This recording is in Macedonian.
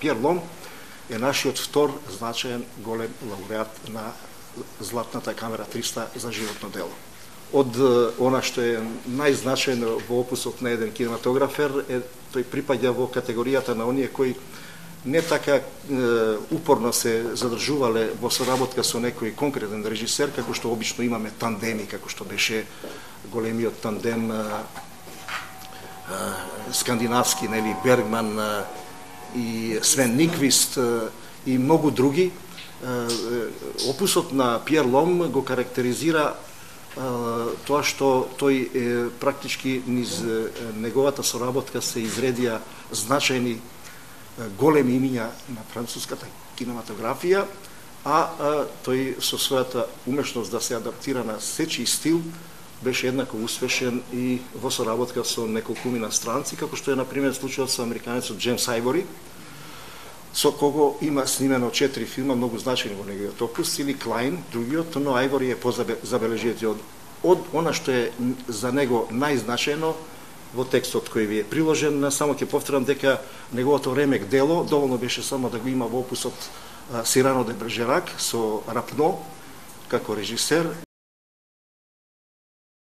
Пиер Лом е нашиот втор значаен голем лауреат на Златната камера 300 за животно дело. Од она што е најзначајно во опусот на еден кинематографер, тој припаѓа во категоријата на оние кои не така упорно се задржувале во соработка со некој конкретен режисер, како што обично имаме тандеми, како што беше големиот тандем скандинавски, нели, Бергман и Свен Никвист и многу други. Опусот на Пиер Лом го карактеризира тоа што тој практички низ неговата соработка се изредија значајни големи имиња на француската кинематографија, а тој со својата умешност да се адаптира на сечи стил беше еднакво успешен и во соработка со неколкумина странци, како што е на пример случајот со американецот Джеймс Ајвори, со кого има снимено 4 филма многу значајни во неговиот опус, или Клайн, другиот, но Ајвори е позабележите од она што е за него најзначајно во текстот кој ви е приложен. Само ќе повторам дека неговото ремек дело доволно беше само да го има во опусот Сирано де Бержерак со Рапно како режисер.